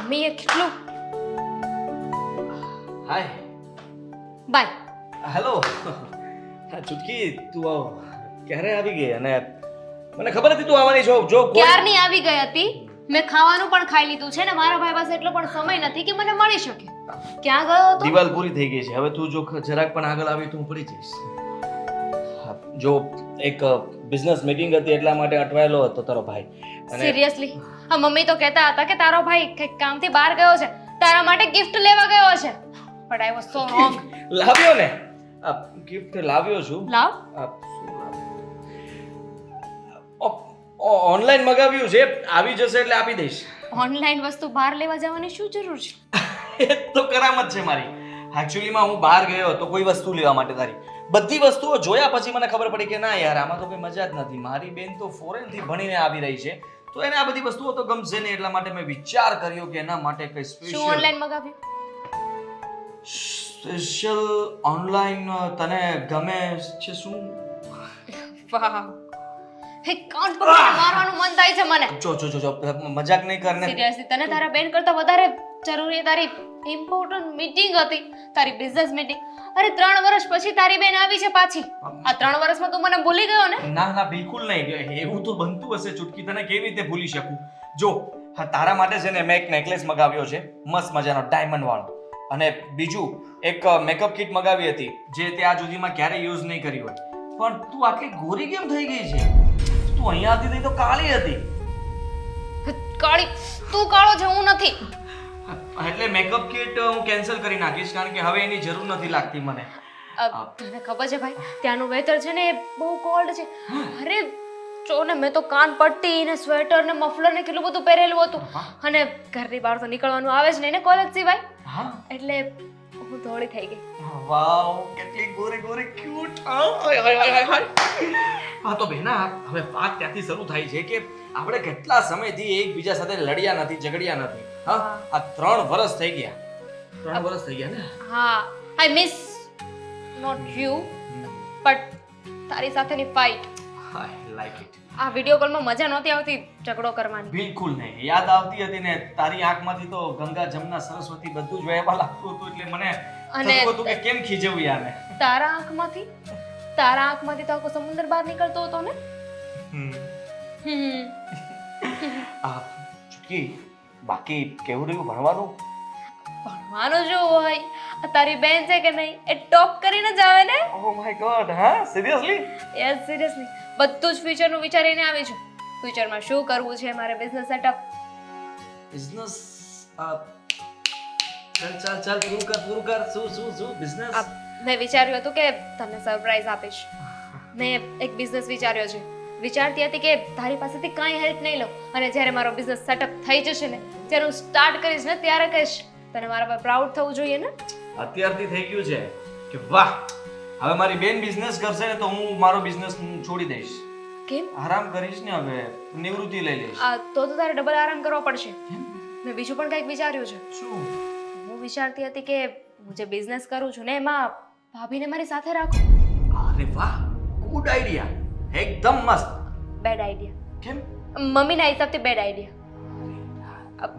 મમ્મીએ કેટલું હાય bye hello ચુટકી તું ક્યારે આવી ગઈ અને મને ખબર હતી તું આવવાની છો જો ક્યારની આવી ગઈ હતી મેં ખાવાનું પણ ખાઈ લીધું છે ને મારા ભાઈ પાસે એટલો પણ સમય નથી કે મને મળી શકે ક્યાં ગયો હતો દિવાલ પૂરી થઈ ગઈ છે હવે તું જો જરાક પણ આગળ આવી તો હું પડી જઈશ હા, જો એક બિઝનેસ મીટિંગ હતી એટલા માટે અટવાયેલો હતો તારો ભાઈ સિરિયસલી હા મમ્મી તો કહેતા હતા કે તારો ભાઈ કંઈક કામથી બહાર ગયો છે તારા માટે ગિફ્ટ લેવા ગયો છે but I was so wrong લાવ્યો ને ગિફ્ટ લાવ્યો છું લાવ ઓનલાઈન મગાવ્યું છે આવી જશે એટલે આપી દઈશ ઓનલાઈન વસ્તુ બહાર લેવા જવાની શું જરૂર છે એ તો કરામત છે મારી એકચ્યુઅલીમાં હું બહાર ગયો હતો કોઈ વસ્તુ લેવા માટે તારી બધી વસ્તુઓ જોયા પછી મને ખબર પડી કે ના યાર આમાં તો કોઈ મજા જ નથી મારી બેન તો ફોરેન થી ભણીને આવી રહી છે તો એને આ બધી વસ્તુઓ તો ગમશે નહીં એટલા માટે મેં વિચાર કર્યો કે એના માટે કઈ શું સ્પેશિયલ ઓનલાઈન મગાવ્યું સ્પેશિયલ ઓનલાઈન તને ગમે છે શું વાહ હે કાઉન્ટ પકડીને મારવાનું મન થાય છે મને જો જો જો જો મજાક નહીં કરને સિરિયસલી તને તારા બેન કરતા વધારે જરૂરી તારી ઇમ્પોર્ટન્ટ મીટિંગ હતી તારી બિઝનેસ મીટિંગ અરે 3 વર્ષ પછી તારી બેન આવી છે પાછી આ 3 વર્ષમાં તું મને ભૂલી ગયો ને ના ના બિલકુલ નહીં એવું તો બનતું હશે ચૂટકી તને કેવી રીતે ભૂલી શકું જો હા તારા માટે છે ને મેં એક નેકલેસ મગાવ્યો છે મસ્ત મજાનો ડાયમંડ વાળો અને બીજું એક મેકઅપ કિટ મગાવી હતી જે ત્યાં સુધીમાં ક્યારેય યુઝ નહીં કરી હોય પણ તું આટલી ગોરી કેમ થઈ ગઈ છે તું અહીંયા હતી તો કાળી હતી કાળી તું કાળો છે હું નથી એટલે મેકઅપ કિટ હું કેન્સલ કરી નાખીશ કારણ કે હવે એની જરૂર નથી લાગતી મને તને ખબર છે ભાઈ ત્યાંનું વેધર છે ને એ બહુ કોલ્ડ છે અરે જો ને મેં તો કાન પટ્ટી ને સ્વેટર ને મફલર ને કેટલું બધું પહેરેલું હતું અને ઘરની બહાર તો નીકળવાનું આવે જ નહીં ને કોલેજ સિવાય હા એટલે હું થોડી થઈ ગઈ વાવ કેટલી ગોરી ગોરી ક્યુટ હા તો બેના હવે વાત ત્યાંથી શરૂ થાય છે કે આપણે કેટલા સમયથી એકબીજા સાથે લડ્યા નથી ઝઘડ્યા નથી હા આ 3 વર્ષ થઈ ગયા 3 વર્ષ થઈ ગયા ને હા I miss not you but તારી સાથેની ફાઇટ આઈ લાઈક ઇટ આ વિડિયો કોલમાં મજા નહોતી આવતી ઝઘડો કરવાની બિલકુલ નહીં યાદ આવતી હતી ને તારી આંખમાંથી તો ગંગા જમના સરસ્વતી બધું જ વહેવા લાગતું હતું એટલે મને થતું હતું કે કેમ ખીજવું યાને તારા આંખમાંથી તો આખો સમુદ્ર બહાર નીકળતો હતો ને આ ચૂકી બાકી કેવું રહ્યું ભણવાનું ભણવાનું જો હોય આ તારી બેન છે કે નહીં એ ટોપ કરીને જ આવે ને ઓ માય ગોડ હા સિરિયસલી યસ સિરિયસલી બધું જ ફ્યુચરનું વિચારીને આવી છું ફ્યુચરમાં શું કરવું છે મારે બિઝનેસ સેટઅપ બિઝનેસ ચાલ પૂરું કર શું બિઝનેસ મેં વિચાર્યું હતું કે તમને સરપ્રાઈઝ આપીશ મેં એક બિઝનેસ વિચાર્યો છે વિચારતી હતી કે તારી પાસેથી કાંઈ હેલ્પ નહીં લઉં અને જ્યારે મારો બિઝનેસ સેટઅપ થઈ જશે ને જ્યારે હું સ્ટાર્ટ કરીશ ને ત્યારે કહીશ તને મારા પર પ્રાઉડ થવું જોઈએ ને અત્યારથી થઈ ગયું છે કે વાહ હવે મારી બેન બિઝનેસ કરશે ને તો હું મારો બિઝનેસ છોડી દઈશ કેમ આરામ કરીશ ને હવે નિવૃત્તિ લઈ લઈશ તો તારે ડબલ આરામ કરવો પડશે મેં બીજું પણ કંઈક વિચાર્યું છે શું હું વિચારતી હતી કે હું જે બિઝનેસ કરું છું ને એમાં ભાભીને મારી સાથે રાખું અરે વાહ ગુડ આઈડિયા એકદમ મસ્ત બેડ આઈડિયા કેમ મમ્મીના હિસાબથી બેડ આઈડિયા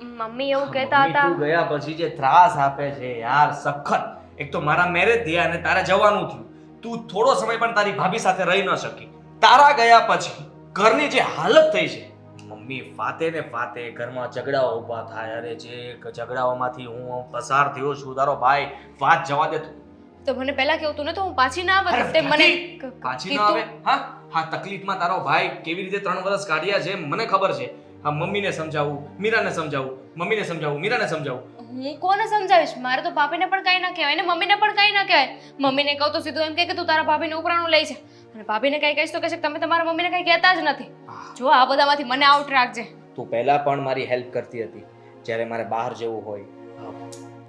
મમ્મી એવું કહેતા હતા તું ગયા પછી જે ત્રાસ આપે છે યાર સખત એક તો મારા મેરેજ થયા અને તારે જવાનું થયું તું થોડો સમય પણ તારી ભાભી સાથે રહી ન શકી તારા ગયા પછી ઘરની જે હાલત થઈ છે મમ્મી ફાતે ને ફાતે ઘરમાં ઝઘડાઓ ઊભા થાય અરે જે ઝઘડાઓમાંથી હું પસાર થયો છું તારો ભાઈ વાત જવા દે તો મને પહેલા કેવું તું ને તો હું પાછી ના આવત તે મને પાછી ના આવે હા તકલીફમાં તારો ભાઈ કેવી રીતે 3 વર્ષ કાઢ્યા છે મને ખબર છે હા મમ્મીને સમજાવું મીરાને સમજાવું મમ્મીને સમજાવું મીરાને સમજાવું હું કોને સમજાવીશ મારે તો ભાભીને પણ કાંઈ ના કહેવાય ને મમ્મીને પણ કાંઈ ના કહેવાય મમ્મીને કહું તો સીધું એમ કહે કે તું તારા ભાભીને ઉપરાણું લઈ છે અને ભાભીને કાંઈ કહીશ તો કહેશે કે તમે તમારા મમ્મીને કાંઈ કહેતા જ નથી જો આ બધામાંથી મને આઉટ રાખજે તું પહેલા પણ મારી હેલ્પ કરતી હતી જ્યારે મારે બહાર જવું હોય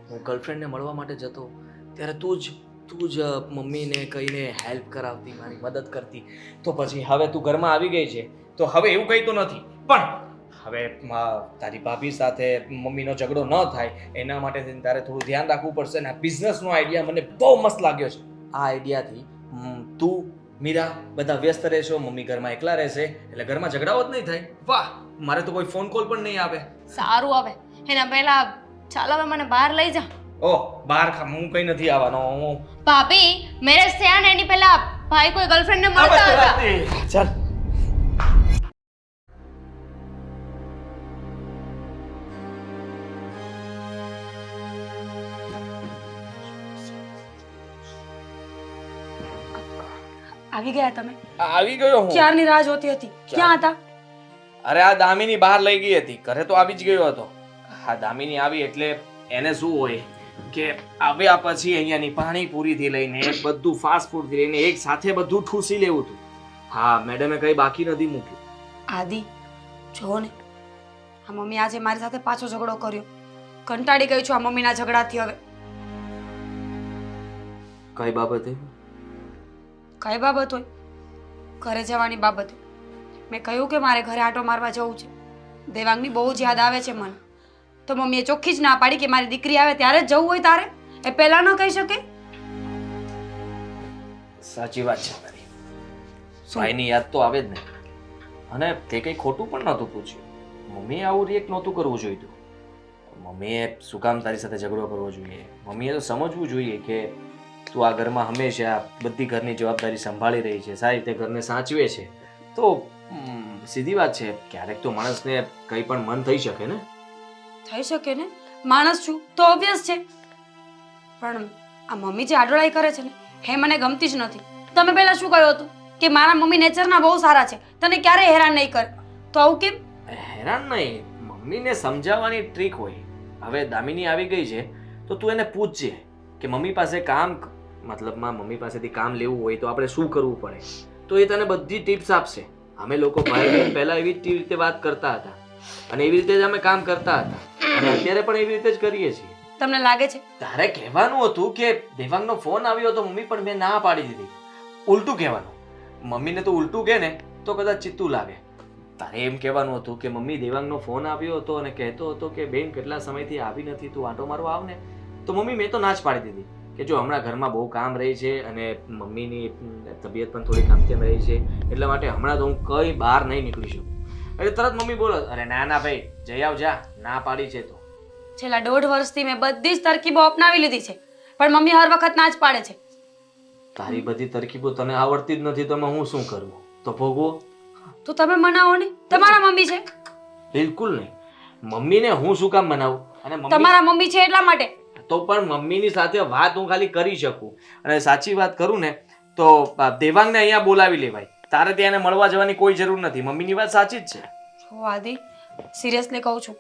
હું ગર્લફ્રેન્ડને મળવા માટે જતો ત્યારે તું જ મમ્મીને કહીને હેલ્પ કરાવતી મારી મદદ કરતી તો પછી હવે તું ઘરમાં આવી ગઈ છે તો હવે એવું કંઈ તો નથી પણ હવે તારી ભાભી સાથે મમ્મીનો ઝઘડો ન થાય એના માટે તારે થોડું ધ્યાન રાખવું પડશે ને આ બિઝનેસનો આઈડિયા મને બહુ મસ્ત લાગ્યો છે આ આઈડિયાથી તું મીરા બધા વ્યસ્ત રહેશો મમ્મી ઘરમાં એકલા રહેશે એટલે ઘરમાં ઝઘડાઓ જ નહીં થાય વાહ મારે તો કોઈ ફોન કોલ પણ નહીં આવે સારું આવે એના પહેલા ચાલો હવે મને બહાર લઈ જા. ઓહ બહાર હું કઈ નથી આવવાનો હું ભાભી મેરેજ થયા ને એની પહેલા ભાઈ કોઈ ગર્લફ્રેન્ડને મળતા હતા. ચાલ આવી ગયા તમે? આવી ગયો હું ક્યારની રાહ જોતી હતી. ક્યાં હતા? અરે આ દામિની બહાર લઈ ગઈ હતી ઘરે તો આવી જ ગયો હતો. હા દામિની આવી એટલે એને શું હોય કે આવ્યા પછી અહીંયાની પાણીપુરીથી લઈને બધું ફાસ્ટ ફૂડથી લઈને એક સાથે બધું ઠૂસી લેવું હતું. હા મેડમે કઈ બાકી નથી મૂક્યું. આદિ જો ને, આ મમ્મી આજે મારી સાથે પાછો ઝઘડો કર્યો. કંટાળી ગઈ છું આ મમ્મીના ઝઘડાથી. હવે કઈ બાબતે? કઈ બાબત હોય? ઘરે જવાની બાબત હોય. મેં કહ્યું કે મારે ઘરે આંટો મારવા જવું છે. દેવાંગની બહુ જ યાદ આવે છે મને. તો મમ્મીએ ચોખ્ખી જ ના પાડી કે મારી દીકરી આવે ત્યારે જ જવું હોય તારે. એ પહેલા ન કહી શકે? સાચી વાત છે તારી. ભાઈની યાદ તો આવે જ ને. અને તે કઈ ખોટું પણ નહોતું પૂછ્યું. મમ્મીએ આવું રિએક્ટ નહોતું કરવું જોઈતું. મમ્મીએ શું કામ તારી સાથે ઝઘડો કરવો જોઈએ? મમ્મીએ તો સમજવું જોઈએ કે તું આ ઘરમાં હંમેશા બધી ઘરની જવાબદારી સંભાળી રહી છે, સારી રીતે ઘરને સાચવે છે. તો સીધી વાત છે, ક્યારેક તો માણસને કંઈ પણ મન થઈ શકે ને. થઈ શકે ને, માણસ છું તો ઓબ્વિયસ છે. પણ આ મમ્મી જે આડોળાઈ કરે છે ને એ મને ગમતી જ નથી. તમે પહેલા શું કહ્યું હતું કે મારા મમ્મી નેચરના બહુ સારા છે, તને ક્યારેય હેરાન નહીં કરે. તો આવું કેમ? હેરાન નહીં, મમ્મીને સમજાવવાની ટ્રીક હોય. હવે દામિની આવી ગઈ છે તો તું એને પૂછજે કે મમ્મી પાસે મતલબમાં મમ્મી પાસેથી કામ લેવું હોય તો આપણે શું કરવું પડે. તો એ તને બધી ટિપ્સ આપશે. અમે લોકો ભાઈ બહેન પહેલા એવી જ રીતે વાત કરતા હતા અને એવી રીતે જ અમે કામ કરતા હતા અને અત્યારે પણ એવી રીતે જ કરીએ છીએ. તમને લાગે છે તારે કહેવાનું હતું કે દેવાંગનો ફોન આવ્યો હતો મમ્મી, પણ મેં ના પાડી દીધી. ઉલટું કહેવાનું. મમ્મીને તો ઉલટું કહે ને તો કદાચ ચિત્તું લાગે. તારે એમ કહેવાનું હતું કે મમ્મી દેવાંગનો ફોન આવ્યો હતો અને કહેતો હતો કે બેન કેટલા સમયથી આવી નથી, તું આંટો મારવા આવ ને. તો મમ્મી મેં તો ના જ પાડી દીધી કે જો હમણાં ઘરમાં બહુ કામ રહી છે અને મમ્મીની તબિયત પણ થોડી કામતેમ રહી છે એટલા માટે હમણાં તો હું કઈ બહાર નહીં નીકળી શકું. એટલે તરત મમ્મી બોલો, અરે ના ના ભાઈ જઈ આવ જા, ના પાડી છે તો. છેલ્લા 1.5 વર્ષથી મેં બધી જ તરકીબો અપનાવી લીધી છે પણ મમ્મી હર વખત ના જ પાડે છે. તારી બધી તરકીબો તને આવડતી જ નથી તો હું શું કરું? તો ભોગવો. તો તમે મનાવો ને, તમારા મમ્મી છે. બિલકુલ નહીં. મમ્મીને હું શું કામ મનાવું? અને મમ્મી તમારા મમ્મી છે એટલા માટે. તો પણ મમ્મીની સાથે વાત હું ખાલી કરી શકું. અને સાચી વાત કરું ને તો દેવાંગને અહીંયા બોલાવી લેવાય. તારે ત્યાં એને મળવા જવાની કોઈ જરૂર નથી. મમ્મીની વાત સાચી જ છે. જો આદિ, સિરિયસલી કહું છું,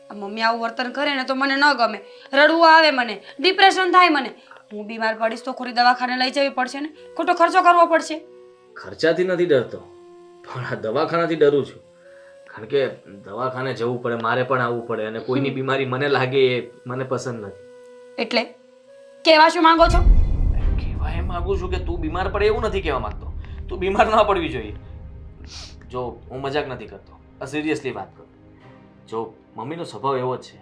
આ મમ્મી આવું વર્તન કરે ને તો મને ન ગમે. રડવું આવે મને, ડિપ્રેશન થાય મને. હું બીમાર પડીશ તો ખોરી દવાખાને લઈ જવી પડશે ને, ખોટો ખર્ચો કરવો પડશે. ખર્ચાથી નથી ડરતો પણ આ દવાખાનાથી ડરું છું. કારણ કે દવાખાને જવું પડે, મારે પણ આવવું પડે અને કોઈની બીમારી મને લાગે એ મને પસંદ નથી. એટલે કહેવા શું માંગો છો? કહેવા એમ માંગુ છું કે તું બીમાર પડે એવું નથી કહેવા માંગતો. તું બીમાર ના પડવી જોઈએ. જો હું મજાક નથી કરતો, સિરિયસલી વાત કરું. જો મમ્મીનો સ્વભાવ એવો જ છે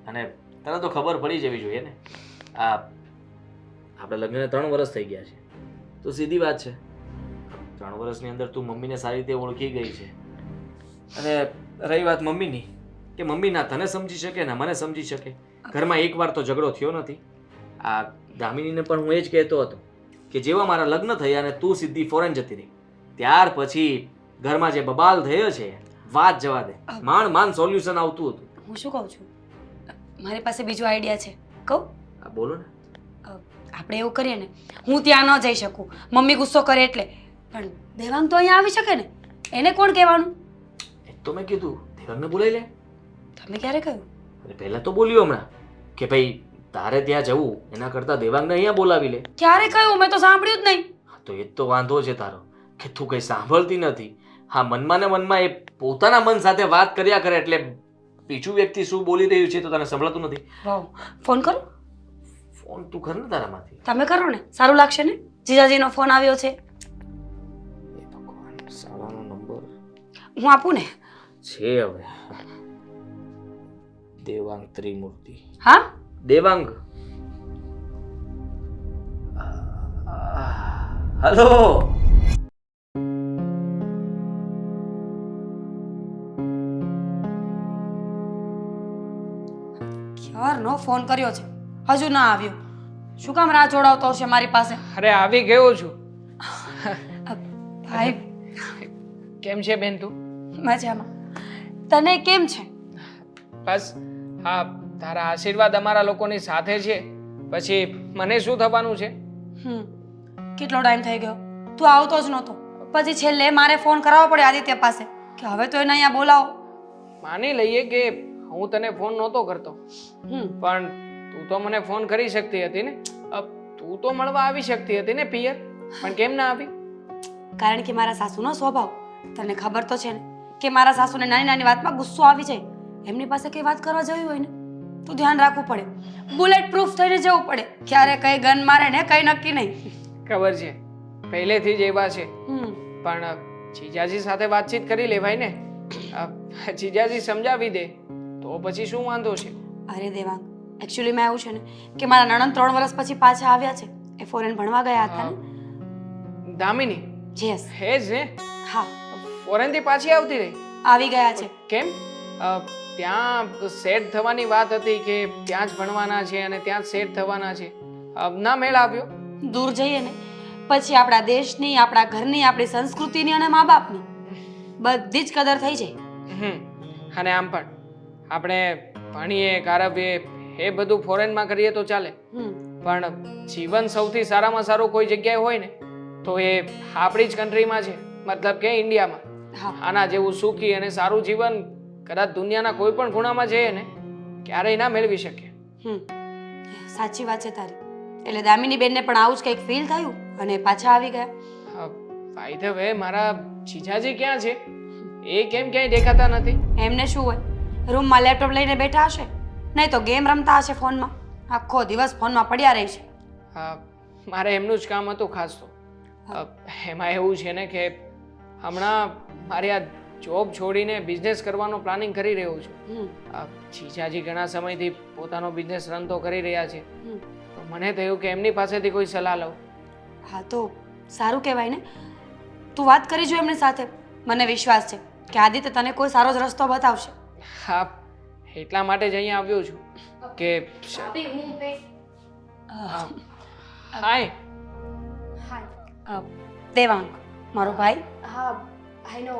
અને તને તો ખબર પડી જવી જોઈએ ને. આપણે લગ્નને 3 વર્ષ થઈ ગયા છે તો સીધી વાત છે 3 વર્ષની અંદર તું મમ્મીને સારી રીતે ઓળખી ગઈ છે. અને રહી વાત મમ્મીની, કે મમ્મી ના તને સમજી શકે ના મને સમજી શકે. ઘરમાં એકવાર તો ઝઘડો થયો નથી. આ દામિનીને પણ હું એ જ કહેતો હતો કે જેવા મારા લગ્ન થયા અને તું સીધી ફોરેન જતી રહી ત્યાર પછી ઘરમાં જે બબાલ થયો છે વાત જવા દે. માંડ સોલ્યુશન આવતું હતું. હું શું કહું છું, મારી પાસે બીજો આઈડિયા છે, કહું? બોલો ને. આપણે એવું કરીએ ને, હું ત્યાં ન જઈ શકું, મમ્મી ગુસ્સો કરે એટલે, પણ દેવાંગ તો અહીંયા આવી શકે ને. એને કોણ કહેવાનું? એ તો મેં કીધું દેવાંગને બોલાવી લે. તમે ક્યારે કહ્યું? અરે પહેલા તો બોલ્યો હમણાં કે ભાઈ તારે ત્યાં જવું એના કરતાં દેવાંગને અહીંયા બોલાવી લે. ક્યારે કહ્યું? મેં તો સાંભળ્યું જ નહીં. તો એ જ તો વાંધો છે તારો કે તું કઈ સાંભળતી નથી. હા, મનમાં ને મનમાં એ પોતાના મન સાથે વાત કર્યા કરે એટલે બીજું વ્યક્તિ શું બોલી રહ્યું છે તો તને સંભળાતું નથી. વાવ, ફોન કરો. ફોન તું કર ને તારામાંથી. તમે કરો ને, સારું લાગશે ને. જીજાજીનો ફોન આવ્યો છે. એ ભગવાન, સાલાનો નંબર હું આપું ને? છે હવે. દેવાંગ ત્રિમૂર્તિ. હા, દેવાંગ. હેલો. સવારનો ફોન કર્યો છે, હજુ ના આવ્યો. શું કામ રાહ જોડાવતો હશે મારી પાસે? અરે આવી ગયો છું. ભાઈ, કેમ છે બેન તું? મજામાં. તને કેમ છે? બસ હા, તારા આશીર્વાદ અમારા લોકોની સાથે છે, પછી મને શું થવાનું છે? કેટલો ટાઈમ થઈ ગયો, તું આવતો જ નહોતો. પછી છેલ્લે મારે ફોન કરાવવો પડે આદિત્ય પાસે કે હવે તો એને અહીંયા બોલાવો. માની લઈએ કે હું તને ફોન નહોતો કરતો, પણ તું તો મને ફોન કરી શકતી હતી ને. તું તો મળવા આવી શકતી હતી ને પિયર, પણ કેમ ના આવી? કારણ કે મારા સાસુનો સ્વભાવ તને ખબર તો છે ને, કે મારા સાસુને નાની નાની વાતમાં ગુસ્સો આવી જાય. એમની પાસે કઈ વાત કરવા જવી હોય ને તો ધ્યાન રાખવું પડે, બુલેટ પ્રૂફ થઈને જવું પડે. ક્યારે કઈ ગન મારે ને કઈ નક્કી નહીં. ખબર છે, પહેલેથી જ એવા છે. પણ જીજાજી સાથે વાતચીત કરી લેવાય ને. જીજાજી સમજાવી દે તો પછી શું વાંધો છે? અરે દેવાંગ, એકચ્યુઅલીમાં એવું છે ને કે મારા નણંદ 3 વર્ષ પછી પાછા આવ્યા છે. એ ફોરેન ભણવા ગયા હતા ને. દામિની? યસ. હે જ ને? હા, ફોરેનથી પાછી આવતી રહી? આવી ગયા છે. કેમ? ત્યાં સેટ થવાની વાત હતી કે ત્યાં જ ભણવાના છે અને ત્યાં જ સેટ થવાના છે. ના મેળ આવ્યો? દૂર જઈએ ને પછી આપણા દેશની, આપણા ઘરની, આપણી સંસ્કૃતિની અને મા બાપની બધી જ કદર થઈ જાય. અને આમ પણ આપણે ભણીએ, કારવીએ એ બધું ફોરેનમાં કરીએ તો ચાલે, પણ જીવન સૌથી સારામાં સારું કોઈ જગ્યાએ હોય ને તો એ આપણી જ કન્ટ્રીમાં છે, મતલબ કે ઇન્ડિયામાં. આના જેવું સુખી અને સારું જીવન કદાચ દુનિયાના કોઈ પણ ખૂણામાં જઈએ ને ક્યારેય ના મેળવી શકીએ. સાચી વાત છે તારી. એટલે દામિની બેનને પણ આવું જ કંઈક ફીલ થયું અને પાછા આવી ગયા. બાય ધ વે, મારા જીજાજી ક્યાં છે? એ કેમ ક્યાંય દેખાતા નથી? એમને શું હોય, રૂમમાં લેપટોપ લઈને બેઠા હશે, નહીં તો ગેમ રમતા હશે ફોનમાં. આખો દિવસ ફોનમાં પડ્યા રહે છે. મારે એમનું જ કામ હતું ખાસ તો. એમાં એવું છે ને કે હમણાં મારી આ જોબ છોડીને બિઝનેસ કરવાનો પ્લાનિંગ કરી રહ્યો છું. જીજાજી ઘણા સમયથી પોતાનો બિઝનેસ રન તો કરી રહ્યા છે, તો મને થયું કે એમની પાસેથી કોઈ સલાહ લઉં. હા, તો સારું કહેવાય ને. તું વાત કરી જો એમની સાથે. મને વિશ્વાસ છે કે આદિત્ય તને કોઈ સારો જ રસ્તો બતાવશે. હા, એટલા માટે જ અહીંયા આવ્યો છું કે હાય. હાય. દેવાંગ મારો ભાઈ. હા, આઈ નો.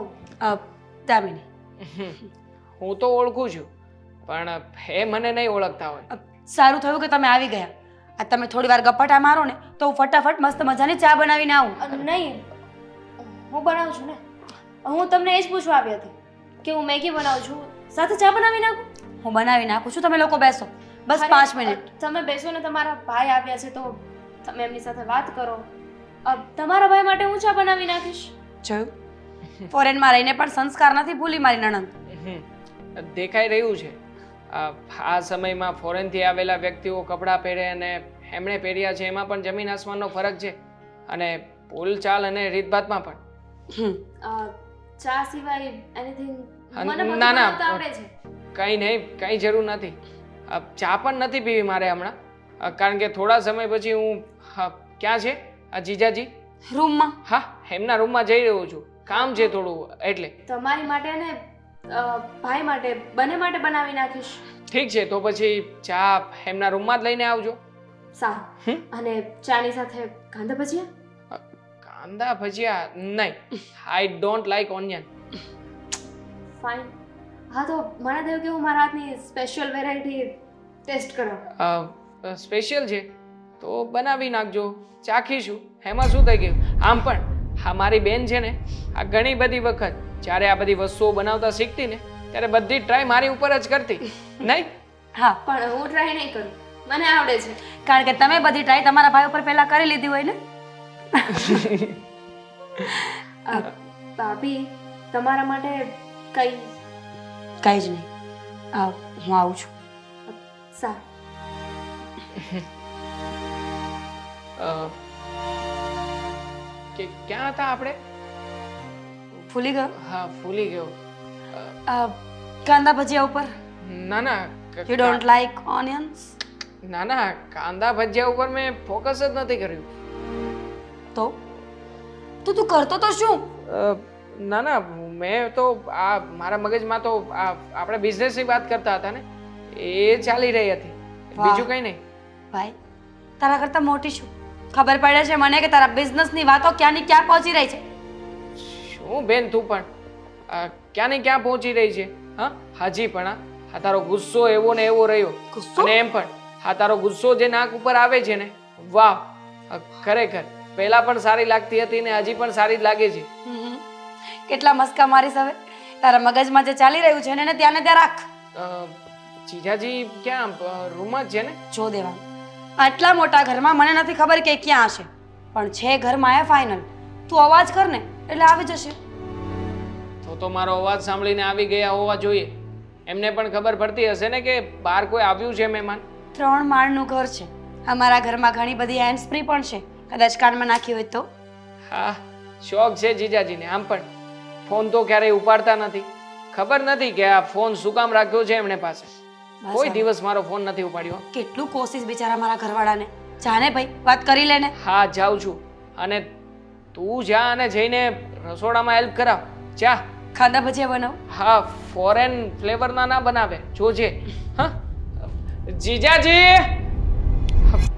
દામિની. હું તો ઓળખું છું, પણ એ મને નહીં ઓળખતા હોય. સારું થયું કે તમે આવી ગયા. આ તમે થોડી વાર ગપ્પાટા મારો ને તો હું ફટાફટ મસ્ત મજાની ચા બનાવીને આવું. નહીં, હું બનાવું છું ને. હું તમને એ જ પૂછવા આવી હતી કે હું મેગી બનાવું છું, સાથે ચા બનાવી નાખું. હું બનાવી નાખું છું, તમે લોકો બેસો. બસ 5 મિનિટ. તમે બેસો ને. તમારા ભાઈ આવ્યા છે તો તમે એમની સાથે વાત કરો. તમારા ભાઈ માટે હું ચા બનાવી નાખીશ. જોયું, ફોરેનમાં રહીને પણ સંસ્કાર નથી ભૂલી મારી નણંદ. દેખાઈ રહ્યું છે. આ સમયમાં ફોરેનથી આવેલા વ્યક્તિઓ કપડાં પહેરે અને એમણે પહેર્યા છે એમાં પણ જમીન આસમાનનો ફરક છે, અને બોલચાલ અને રીતભાતમાં પણ. ચા સિવાય એનીથિંગ મને બધું ના ના, બનાવતા આવડે છે. કંઈ નહીં, કંઈ જરૂર નથી. ચા પણ નથી પીવી મારે હમણાં, કારણ કે થોડા સમય પછી હું ક્યાં છે આ જીજાજી? રૂમમાં. હા, એમના રૂમમાં જઈ રહ્યો છું, કામ છે થોડું એટલે. તમારી માટે ને ભાઈ માટે, બંને માટે બનાવી નાખીશ. ઠીક છે, તો પછી ચા એમના રૂમમાં જ લઈને આવજો. સારું. અને ચાની સાથે કાંદા ભજીયા? કાંદા ભજીયા નહીં, I don't like onion. Fine. હા, તો મને થયું કે હું મારા હાથની સ્પેશિયલ વેરાયટી ટેસ્ટ કરાવું. સ્પેશિયલ છે તો બનાવી નાખજો, ચાખીશું. એમાં શું થઈ ગયું? આમ પણ હા, મારી બેન છે ને, આ ઘણી બધી વખત જ્યારે આ બધી વસ્તુઓ બનાવતા શીખતી ને ત્યારે બધી ટ્રાય મારી ઉપર જ કરતી, નહીં? હા, પણ હું ટ્રાય નહીં કરું, મને આવડે છે. કારણ કે તમે બધી ટ્રાય તમારા ભાઈ ઉપર પહેલા કરી લીધી હોય ને. ભાભી, તમારા માટે કઈ? કઈ જ નહીં. હું આવું છું. સારું. કે ક્યાં હતા આપણે? ભૂલી ગયો? હા, ભૂલી ગયો. કાંદા ભજીયા ઉપર. ના ના, યુ ડોન્ટ લાઈક ઓનિયન્સ? ના ના, કાંદા ભજીયા ઉપર મેં ફોકસ જ નથી કર્યું. તો તું કરતો તો શું? ના ના, મેં તો આ મારા મગજમાં તો આ આપણે બિઝનેસની વાત કરતા હતા ને, એ ચાલી રહી હતી. બીજું કંઈ નહીં. ભાઈ તારા કરતાં મોટી છું, ખબર પડે છે મને કે તારા બિઝનેસની વાતો ક્યાંની ક્યાં પહોંચી રહી છે. શું બેન તું પણ ક્યાંની ક્યાં પહોંચી રહી છે? હા, હાજી પણ આ તારો ગુસ્સો એવો ને એવો રહ્યો. ગુસ્સો? અને એમ પણ આ તારો ગુસ્સો જે નાક ઉપર આવે છે ને, વાહ, ખરેખર પહેલા પણ સારી લાગતી હતી ને હજી પણ સારી જ લાગે છે. કેટલા મસ્કા મારીશ હવે. તારા મગજમાં જે ચાલી રહ્યું છે ને એને ત્યાં ને ત્યાં રાખ. જીજાજી ક્યાં રૂમમાં જ છે ને? જો દેવાંગ, આટલા મોટા ઘરમાં મને નથી ખબર કે એ ક્યાં હશે, પણ છે ઘરમાં એ ફાઇનલ. તું અવાજ કર ને એટલે આવી જશે. તો મારો અવાજ સાંભળીને આવી ગયા હોવા જોઈએ. એમને પણ ખબર પડતી હશે ને કે બહાર કોઈ આવ્યું છે મહેમાન. 3 માળનું ઘર છે. અમારા ઘરમાં ઘણી બધી હેન્ડ્સ ફ્રી પણ છે, કદાચ કાનમાં નાખી હોય તો. હા, શોખ છે જીજાજીને. આમ પણ ફોન તો ક્યારેય ઉપાડતા નથી. ખબર નથી કે આ ફોન શું કામ રાખ્યો છે એમણે પાસે. કોઈ દિવસ મારો ફોન નથી ઉપાડ્યો. કેટલું કોશિશ બિચારા મારા ઘરવાળાને. જાને ભાઈ વાત કરી લેને. હા, જાઉં છું. અને તું જા અને જઈને રસોડામાં હેલ્પ કરાવ. જા. ખાંડા ભજીયા બનાવ. હા, ફોરેન ફ્લેવરના ના બનાવે, જોજે. હા, જીજાજી